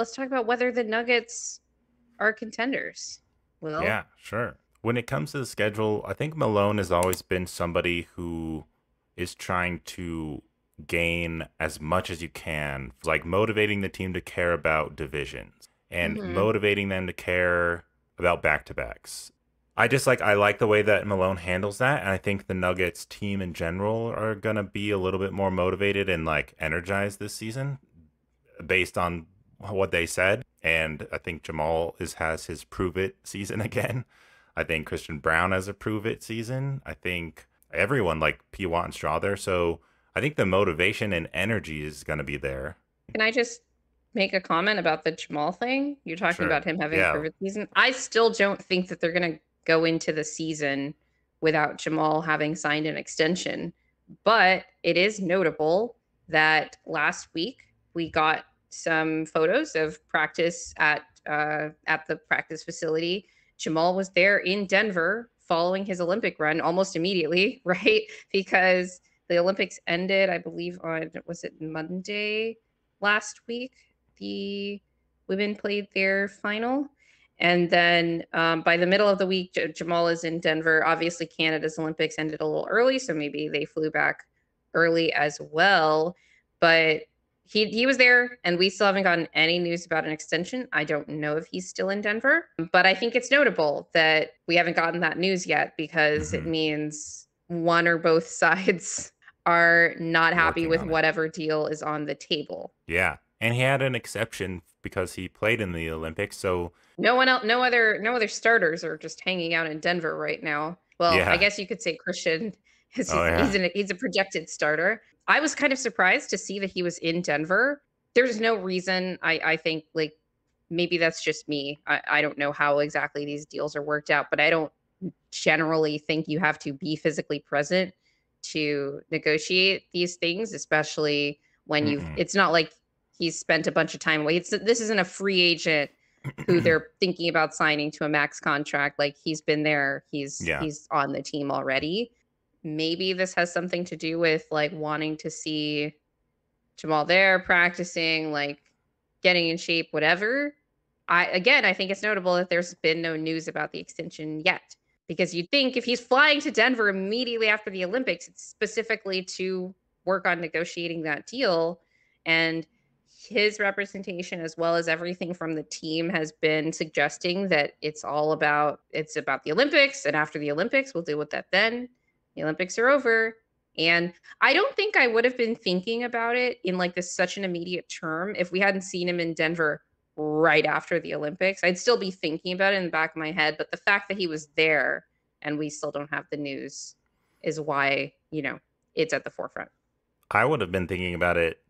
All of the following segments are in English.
let's talk about whether the Nuggets are contenders. Well, Yeah, sure. When it comes to the schedule, I think Malone has always been somebody who is trying to gain as much as you can, like motivating the team to care about divisions and hmm motivating them to care about back-to-backs. I like the way that Malone handles that, and I think the Nuggets team in general are gonna be a little bit more motivated and like energized this season based on what they said. And I think Jamal has his prove it season again. I think Christian Brown has a prove it season. I think everyone like P. Watt and Straw there. So I think the motivation and energy is going to be there. can I just make a comment about the Jamal thing? You're talking Sure. about him having a Yeah. perfect season. I still don't think that they're going to go into the season without Jamal having signed an extension. But it is notable that last week we got some photos of practice at the practice facility. Jamal was there in Denver following his Olympic run almost immediately, right? Because the Olympics ended, I believe, on was it Monday last week? The women played their final. And then by the middle of the week, Jamal is in Denver. Obviously, Canada's Olympics ended a little early, so maybe they flew back early as well. But he was there, and we still haven't gotten any news about an extension. I don't know if he's still in Denver, but I think it's notable that we haven't gotten that news yet because it Hmm. means one or both sides are not happy Working with on it. whatever deal is on the table. Yeah. And he had an exception because he played in the Olympics. So, No one else, no other starters are just hanging out in Denver right now. Well, I yeah. guess you could say Christian is Oh, yeah. he's a projected starter. I was kind of surprised to see that he was in Denver. There's no reason I think like maybe that's just me. I don't know how exactly these deals are worked out, but I don't generally think you have to be physically present to negotiate these things, especially when Mm-mm. it's not like he's spent a bunch of time away. This isn't a free agent who they're thinking about signing to a max contract. Like he's been there, Yeah. he's on the team already. Maybe this has something to do with like wanting to see Jamal there practicing, like getting in shape, whatever. I think it's notable that there's been no news about the extension yet. Because you'd think if he's flying to Denver immediately after the Olympics, it's specifically to work on negotiating that deal. And his representation, as well as everything from the team, has been suggesting that it's about the Olympics, and after the Olympics, we'll deal with that then. The Olympics are over. And I don't think I would have been thinking about it in like this such an immediate term if we hadn't seen him in Denver right after the Olympics. I'd still be thinking about it in the back of my head, but the fact that he was there and we still don't have the news is why, it's at the forefront. I would have been thinking about it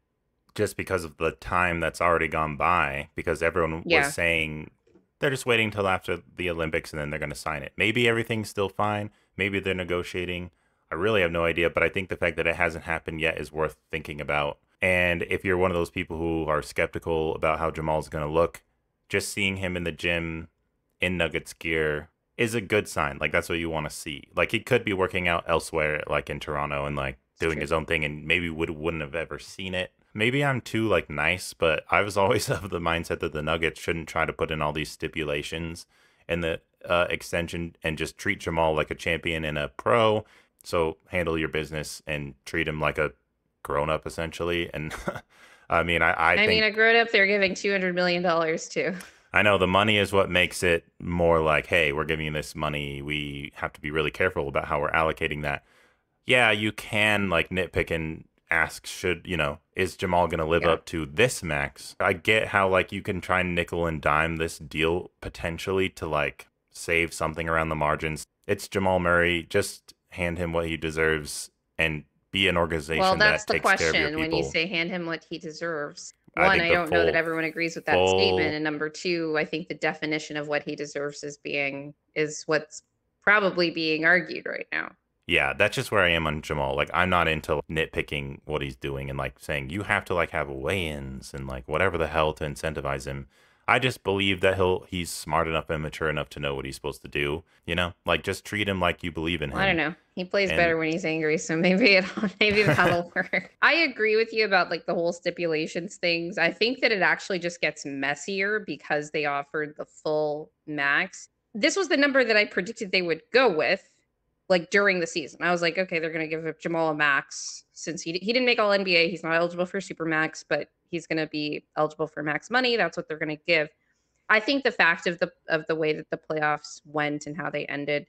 just because of the time that's already gone by, because everyone was Yeah. saying they're just waiting till after the Olympics and then they're going to sign it. Maybe everything's still fine. Maybe they're negotiating. I really have no idea, but I think the fact that it hasn't happened yet is worth thinking about. And if you're one of those people who are skeptical about how Jamal's going to look, just seeing him in the gym in Nuggets gear is a good sign. Like that's what you want to see. Like he could be working out elsewhere, like in Toronto, and like It's doing true. his own thing, and maybe wouldn't have ever seen it. Maybe I'm too like nice, but I was always of the mindset that the Nuggets shouldn't try to put in all these stipulations in the extension and just treat Jamal like a champion and a pro. So handle your business and treat him like a grown up essentially. And I I mean, think a grown up they're giving $200 million to. I know the money is what makes it more like, hey, we're giving you this money. We have to be really careful about how we're allocating that. Yeah, you can like nitpick and ask, is Jamal going to live Yeah. up to this max? I get how like you can try and nickel and dime this deal potentially to like save something around the margins. It's Jamal Murray. Just hand him what he deserves and be an Well, organization that's that the takes care of your question when you people. say hand him what he deserves. I One, think I the don't know that full, everyone agrees with that statement. full And number two, I think the definition of what he deserves is what's probably being argued right now. Yeah, that's just where I am on Jamal. Like, I'm not into nitpicking what he's doing and like saying you have to like have weigh-ins and like whatever the hell to incentivize him. I just believe that he's smart enough and mature enough to know what he's supposed to do. You know, like just treat him like you believe in Well, I don't him. know. He plays And better when he's angry, so maybe that'll work. I agree with you about like the whole stipulations things. I think that it actually just gets messier because they offered the full max. This was the number that I predicted they would go with, like during the season. I was like, okay, they're gonna give Jamal a max since he didn't make All NBA. He's not eligible for super max, but he's gonna be eligible for max money. That's what they're gonna give. I think the fact of the way that the playoffs went and how they ended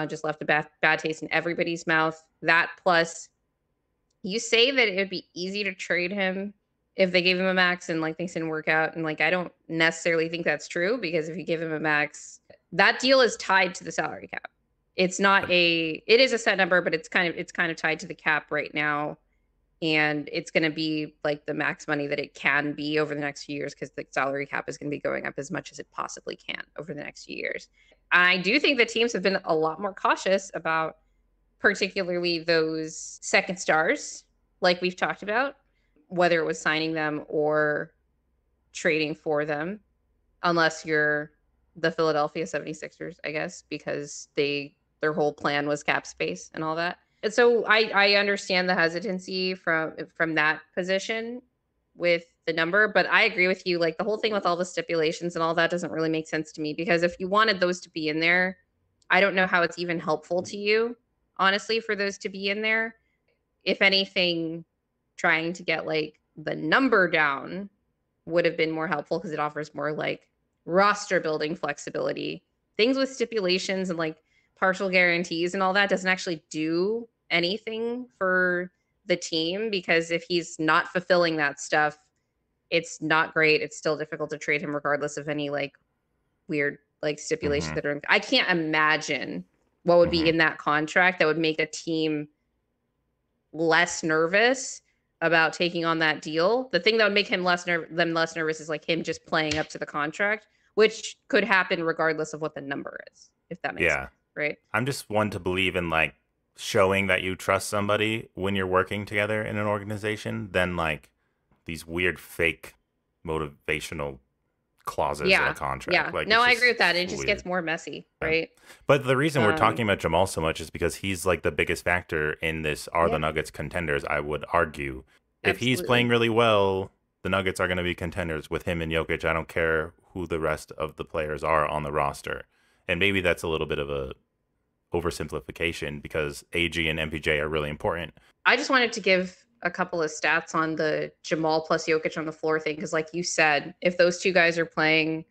just left a bad taste in everybody's mouth. That plus, you say that it would be easy to trade him if they gave him a max and like things didn't work out. And like, I don't necessarily think that's true because if you give him a max, that deal is tied to the salary cap. It's not it is a set number, but it's kind of tied to the cap right now. And it's going to be like the max money that it can be over the next few years because the salary cap is going to be going up as much as it possibly can over the next few years. I do think that teams have been a lot more cautious about particularly those second stars, like we've talked about, whether it was signing them or trading for them, unless you're the Philadelphia 76ers, I guess, because their whole plan was cap space and all that. And so I understand the hesitancy from that position with the number, but I agree with you. Like the whole thing with all the stipulations and all that doesn't really make sense to me because if you wanted those to be in there, I don't know how it's even helpful to you, honestly, for those to be in there. If anything, trying to get like the number down would have been more helpful because it offers more like roster building flexibility. Things with stipulations and like partial guarantees and all that doesn't actually do anything for the team because if he's not fulfilling that stuff, it's not great. It's still difficult to trade him regardless of any like weird like stipulations that are in. I can't imagine what would be in that contract that would make a team less nervous about taking on that deal. The thing that would make him less nervous is like him just playing up to the contract, which could happen regardless of what the number is, if that makes sense, right? I'm just one to believe in like showing that you trust somebody when you're working together in an organization than like these weird fake motivational clauses in a contract. Yeah. Like, no, I agree with that. It just gets more messy, right? But the reason we're talking about Jamal so much is because he's like the biggest factor in this are the Nuggets contenders, I would argue. If he's playing really well, the Nuggets are going to be contenders with him and Jokic. I don't care who the rest of the players are on the roster. And maybe that's a little bit of a oversimplification because AG and MPJ are really important. I just wanted to give a couple of stats on the Jamal plus Jokic on the floor thing because like you said, if those two guys are playing,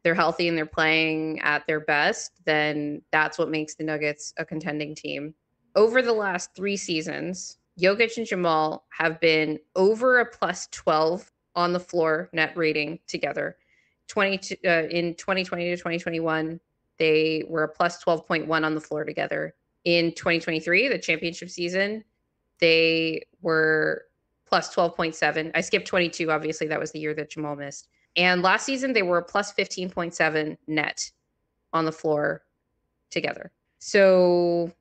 they're healthy and they're playing at their best, then that's what makes the Nuggets a contending team. Over the last 3 seasons, Jokic and Jamal have been over a plus 12 on the floor net rating together. In 2020 to 2021, they were a plus 12.1 on the floor together. In 2023, the championship season, they were plus 12.7. I skipped 22. Obviously, that was the year that Jamal missed. And last season, they were a plus 15.7 net on the floor together. So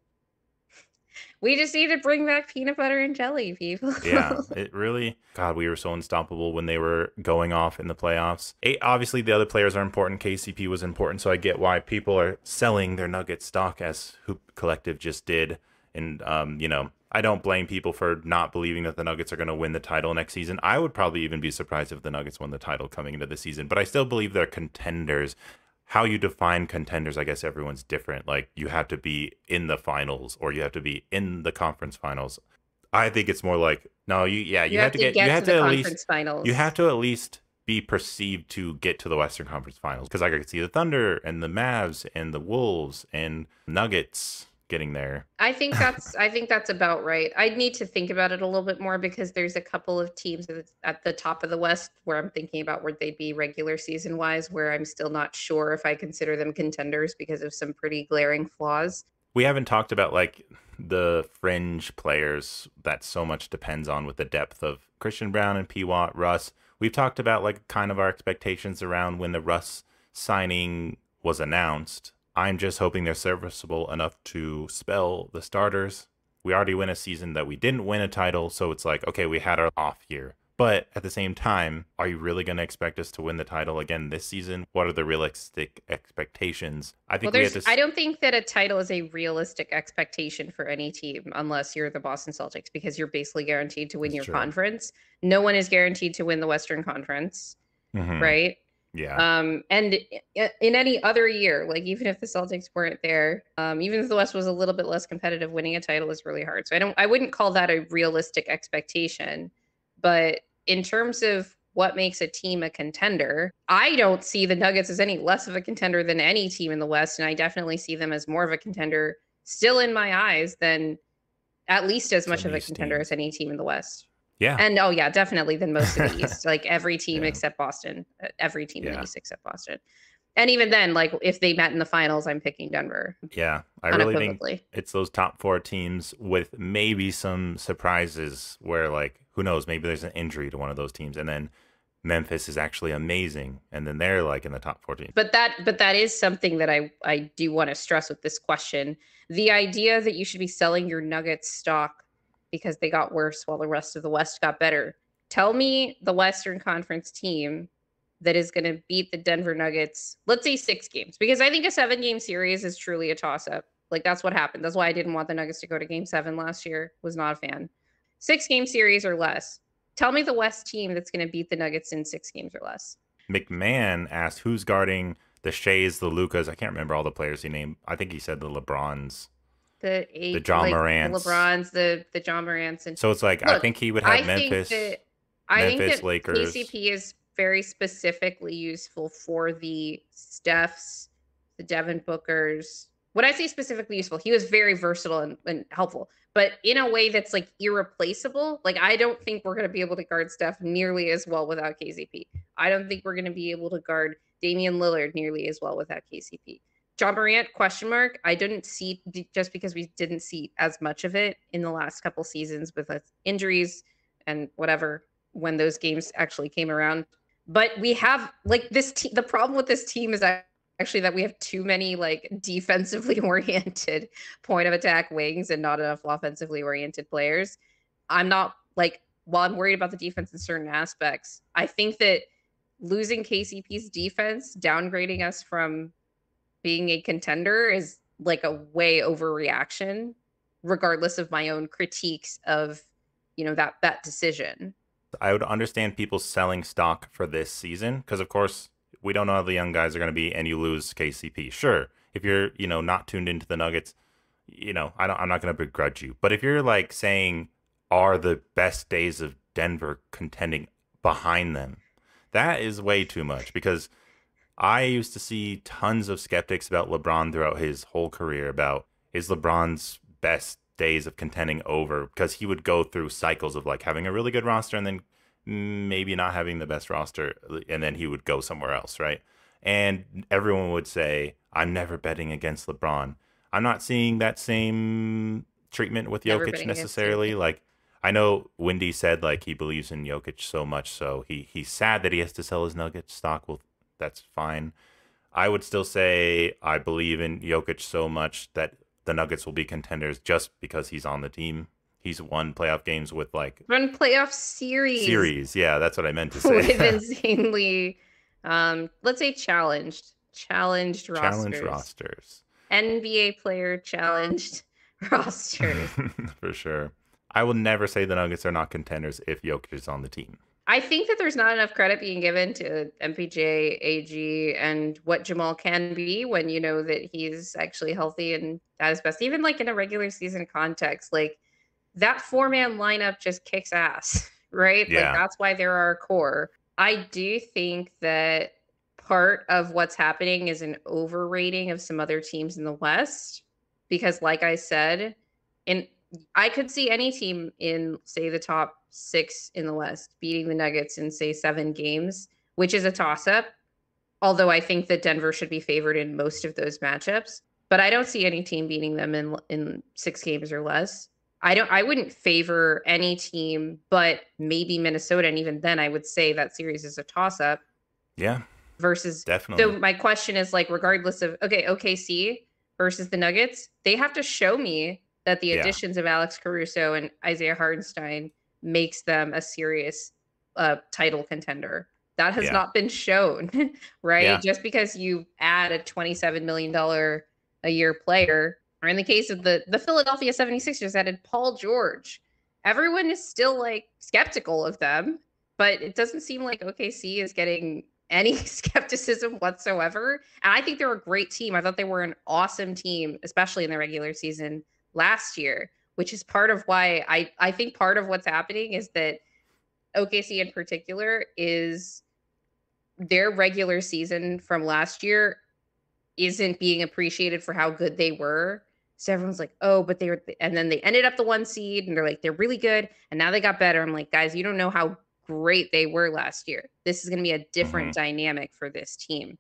we just need to bring back peanut butter and jelly, people. Yeah, it really, God, we were so unstoppable when they were going off in the playoffs. Obviously, the other players are important. KCP was important, so I get why people are selling their Nugget stock as Hoop Collective just did. And, you know, I don't blame people for not believing that the Nuggets are going to win the title next season. I would probably even be surprised if the Nuggets won the title coming into the season, but I still believe they're contenders. How you define contenders, I guess everyone's different. Like you have to be in the finals or you have to be in the conference finals. I think it's more like, no, you have to get to at least finals. You have to at least be perceived to get to the Western Conference Finals because I could see the Thunder and the Mavs and the Wolves and Nuggets getting there. I think that's about right. I need to think about it a little bit more because there's a couple of teams at the top of the West where I'm thinking about where they'd be regular season wise, where I'm still not sure if I consider them contenders because of some pretty glaring flaws. We haven't talked about like the fringe players that so much depends on with the depth of Christian Brown and P. Watt, Russ. We've talked about like kind of our expectations around when the Russ signing was announced. I'm just hoping they're serviceable enough to spell the starters. We already win a season that we didn't win a title, so it's like, okay, we had our off year. But at the same time, are you really going to expect us to win the title again this season? What are the realistic expectations? I Well, think we had I to. don't think that a title is a realistic expectation for any team unless you're the Boston Celtics, because you're basically guaranteed to win That's your true. conference. No one is guaranteed to win the Western Conference, Hmm. right? Yeah. And in any other year, like even if the Celtics weren't there, even if the West was a little bit less competitive, winning a title is really hard. So I wouldn't call that a realistic expectation. But in terms of what makes a team a contender, I don't see the Nuggets as any less of a contender than any team in the West, and I definitely see them as more of a contender still in my eyes than at least as much Some of a East contender as teams. any team in the West. Yeah. And oh yeah, definitely than most of the East. Like every team Yeah. except Boston. Every team in the Yeah. East except Boston. And even then, like if they met in the finals, I'm picking Denver Yeah. I really think unequivocally. it's those top four teams with maybe some surprises where, like, who knows, maybe there's an injury to one of those teams. And then Memphis is actually amazing. And then they're like in the top 14. But that is something that I do want to stress with this question. The idea that you should be selling your Nuggets stock because they got worse while the rest of the West got better. Tell me the Western Conference team that is going to beat the Denver Nuggets, let's say 6 games, because I think a 7-game series is truly a toss up. Like that's what happened. That's why I didn't want the Nuggets to go to game 7 last year. Was not a fan. 6-game series or less. Tell me the West team that's going to beat the Nuggets in 6 games or less. McMahon asked who's guarding the Shays, the Lucas. I can't remember all the players he named. I think he said the LeBrons, The the eight, John like the Morants. LeBrons, the John Morants, and So it's like I look, think he would have I think Memphis, that I think that Lakers. KCP is very specifically useful for the Stephs, the Devin Bookers. When I say specifically useful, he was very versatile and helpful, but in a way that's like irreplaceable. Like I don't think we're going to be able to guard Steph nearly as well without KCP. I don't think we're going to be able to guard Damian Lillard nearly as well without KCP. John Morant, question mark. I didn't see, just because we didn't see as much of it in the last couple seasons with injuries and whatever when those games actually came around. But we have like this the problem with this team is actually that we have too many like defensively oriented point of attack wings and not enough offensively oriented players. I'm not like, while I'm worried about the defense in certain aspects, I think that losing KCP's defense, downgrading us from being a contender, is like a way overreaction, regardless of my own critiques of, that decision. I would understand people selling stock for this season because, of course, we don't know how the young guys are going to be, and you lose KCP. Sure, if you're not tuned into the Nuggets, I'm not going to begrudge you. But if you're like saying, are the best days of Denver contending behind them, that is way too much because I used to see tons of skeptics about LeBron throughout his whole career about is LeBron's best days of contending over because he would go through cycles of like having a really good roster and then maybe not having the best roster and then he would go somewhere else, right? And everyone would say, I'm never betting against LeBron. I'm not seeing that same treatment with Never Jokic betting against necessarily. Jokic. Like I know Wendy said like he believes in Jokic so much so he's sad that he has to sell his Nuggets stock. Well, that's fine. I would still say I believe in Jokic so much that the Nuggets will be contenders just because he's on the team. He's won playoff games with like Run playoff series Yeah, that's what I meant to with say. insanely, let's say challenged Challenge rosters, rosters. NBA player challenged rosters. For sure. I will never say the Nuggets are not contenders if Jokic is on the team. I think that there's not enough credit being given to MPJ, AG, and what Jamal can be when you know that he's actually healthy and at his best. Even like in a regular season context, like that 4-man lineup just kicks ass, right? Like Yeah. that's why they're our core. I do think that part of what's happening is an overrating of some other teams in the West because, like I said, in I could see any team in, say, the top 6 in the West beating the Nuggets in, say, 7 games, which is a toss-up. Although I think that Denver should be favored in most of those matchups, but I don't see any team beating them in 6 games or less. I wouldn't favor any team, but maybe Minnesota, and even then, I would say that series is a toss-up. Yeah. Versus, Definitely. so my question is like, regardless of OKC versus the Nuggets, they have to show me that the additions of Alex Caruso and Isaiah Hartenstein makes them a serious title contender. That has Yeah. not been shown, right? Yeah. Just because you add a $27 million a year player, or in the case of the Philadelphia 76ers added Paul George, everyone is still like skeptical of them, but it doesn't seem like OKC is getting any skepticism whatsoever. And I think they're a great team. I thought they were an awesome team, especially in the regular season last year, which is part of why I think part of what's happening is that OKC in particular is their regular season from last year isn't being appreciated for how good they were. So everyone's like, "Oh, but they were," and then they ended up the 1 seed and they're like, "They're really good." And now they got better. I'm like, "Guys, you don't know how great they were last year. This is going to be a Hmm. different dynamic for this team."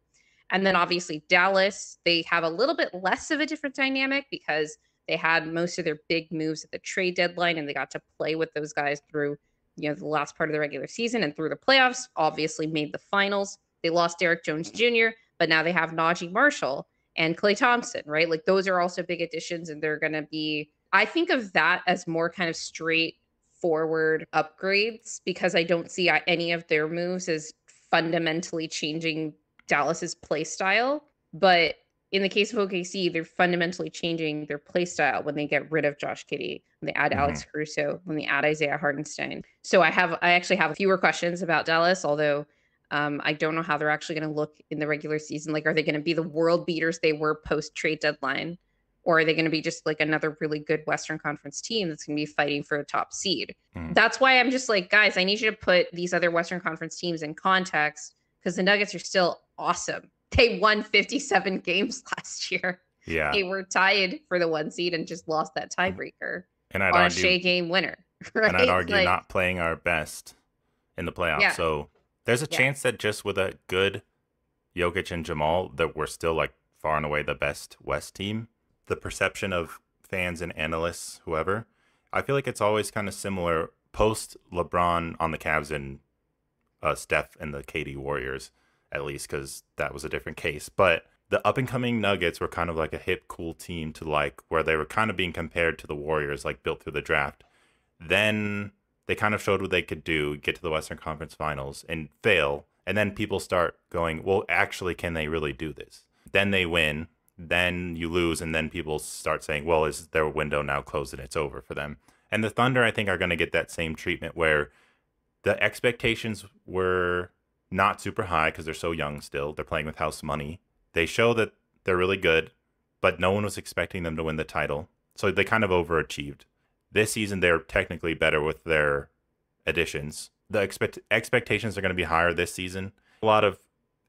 And then obviously Dallas, they have a little bit less of a different dynamic because they had most of their big moves at the trade deadline and they got to play with those guys through, the last part of the regular season and through the playoffs, obviously made the finals. They lost Derek Jones Jr., but now they have Najee Marshall and Klay Thompson, right? Like those are also big additions and they're going to be, I think of that as more kind of straight forward upgrades because I don't see any of their moves as fundamentally changing Dallas's play style. But in the case of OKC, they're fundamentally changing their play style when they get rid of Josh Giddey, when they add Hmm. Alex Caruso, when they add Isaiah Hartenstein. So I actually have fewer questions about Dallas, although I don't know how they're actually going to look in the regular season. Like, are they going to be the world beaters they were post trade deadline? Or are they going to be just like another really good Western Conference team that's going to be fighting for a top seed? Hmm. That's why I'm just like, guys, I need you to put these other Western Conference teams in context because the Nuggets are still awesome. They won 57 games last year. Yeah. They were tied for the 1 seed and just lost that tiebreaker And I'd on a argue Shea game winner, and I'd right? argue Like, not playing our best in the playoffs. yeah, So there's a yeah. chance that just with a good Jokic and Jamal, that we're still like far and away the best West team. The perception of fans and analysts, whoever, I feel like it's always kind of similar post LeBron on the Cavs and Steph and the KD Warriors, at least because that was a different case. But the up and coming Nuggets were kind of like a hip, cool team to like, where they were kind of being compared to the Warriors, like built through the draft. Then they kind of showed what they could do, get to the Western Conference Finals and fail. And then people start going, well, actually, can they really do this? Then they win. Then you lose. And then people start saying, well, is their window now closed and it's over for them? And the Thunder, I think, are going to get that same treatment where the expectations were not super high because they're so young still. They're playing with house money. They show that they're really good, but no one was expecting them to win the title. So they kind of overachieved. This season, they're technically better with their additions. The expectations are going to be higher this season. A lot of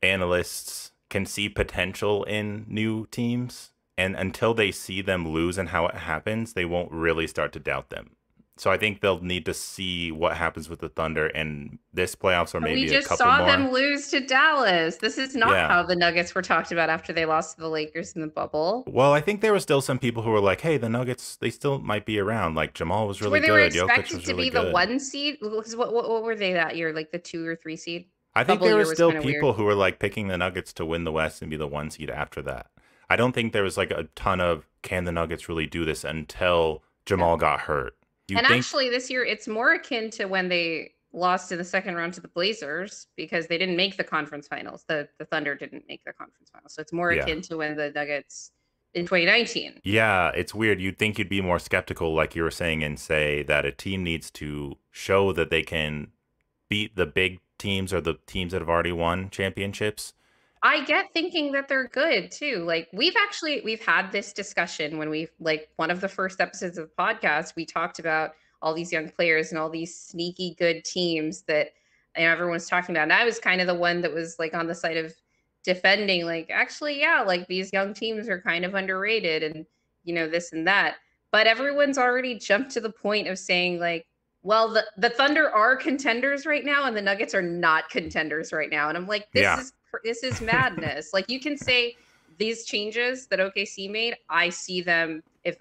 analysts can see potential in new teams, and until they see them lose and how it happens, they won't really start to doubt them. So I think they'll need to see what happens with the Thunder and this playoffs, or But we maybe a just couple saw more. them lose to Dallas. This is not Yeah. how the Nuggets were talked about after they lost to the Lakers in the bubble. Well, I think there were still some people who were like, "Hey, the Nuggets, they still might be around. Like Jamal was To really where they were good. Jokic expected was to really be the good." 1 seed. What were they that year? Like the 2 or 3 seed? I think Bubble there were year was still kind of weird. people who were like picking the Nuggets to win the West and be the 1 seed after that. I don't think there was like a ton of can the Nuggets really do this until Jamal got hurt. Do you And think? actually, this year it's more akin to when they lost in the second round to the Blazers because they didn't make the conference finals. The Thunder didn't make the conference finals, so it's more Yeah. akin to when the Nuggets in 2019. Yeah, it's weird. You'd think you'd be more skeptical, like you were saying, and say that a team needs to show that they can beat the big teams or the teams that have already won championships. I get thinking that they're good too. Like we've had this discussion when we like one of the first episodes of the podcast, we talked about all these young players and all these sneaky good teams that everyone's talking about. And I was kind of the one that was like on the side of defending, like, actually, yeah, like these young teams are kind of underrated and this and that. But everyone's already jumped to the point of saying like, well, the Thunder are contenders right now, and the Nuggets are not contenders right now. And I'm like, Yeah. this is madness. Like you can say these changes that OKC made, I see them if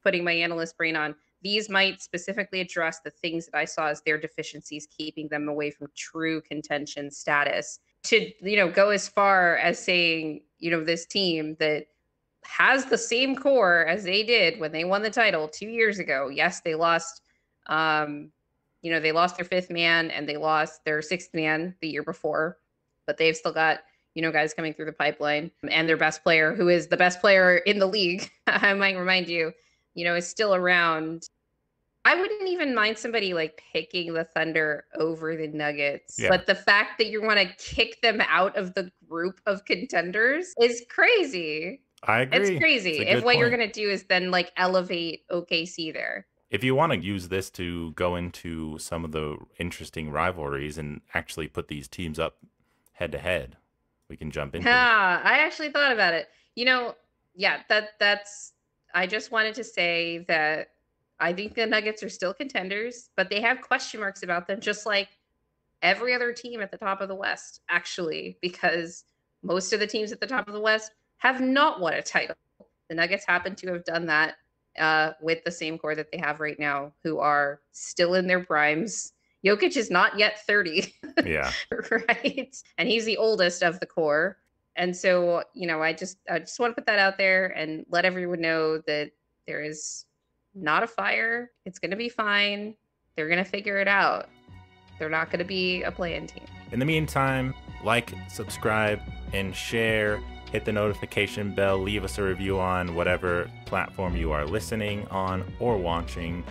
putting my analyst brain on. These might specifically address the things that I saw as their deficiencies, keeping them away from true contention status. To go as far as saying this team that has the same core as they did when they won the title 2 years ago. Yes, they lost. You know, they lost their fifth man and they lost their sixth man the year before, but they've still got, you know, guys coming through the pipeline, and their best player, who is the best player in the league, I might remind you, you know, is still around. I wouldn't even mind somebody like picking the Thunder over the Nuggets, Yeah. but the fact that you want to kick them out of the group of contenders is crazy. I It's agree. It's crazy a if good what you're point. going to do is then like elevate OKC there. If you want to use this to go into some of the interesting rivalries and actually put these teams up head to head, we can jump into it. Yeah, I actually thought about it. You know, yeah, that's I just wanted to say that I think the Nuggets are still contenders, but they have question marks about them, just like every other team at the top of the West, actually, because most of the teams at the top of the West have not won a title. The Nuggets happen to have done that with the same core that they have right now, who are still in their primes. Jokic is not yet 30. Yeah. Right? And he's the oldest of the core. And so, you know, I just want to put that out there and let everyone know that there is not a fire. It's going to be fine. They're going to figure it out. They're not going to be a play-in team. In the meantime, like, subscribe, and share. Hit the notification bell. Leave us a review on whatever platform you are listening on or watching.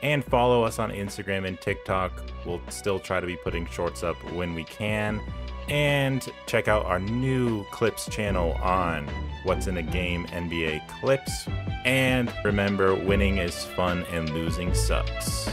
And follow us on Instagram and TikTok. We'll still try to be putting shorts up when we can. And check out our new Clips channel on What's in a Game NBA Clips. And remember, winning is fun and losing sucks.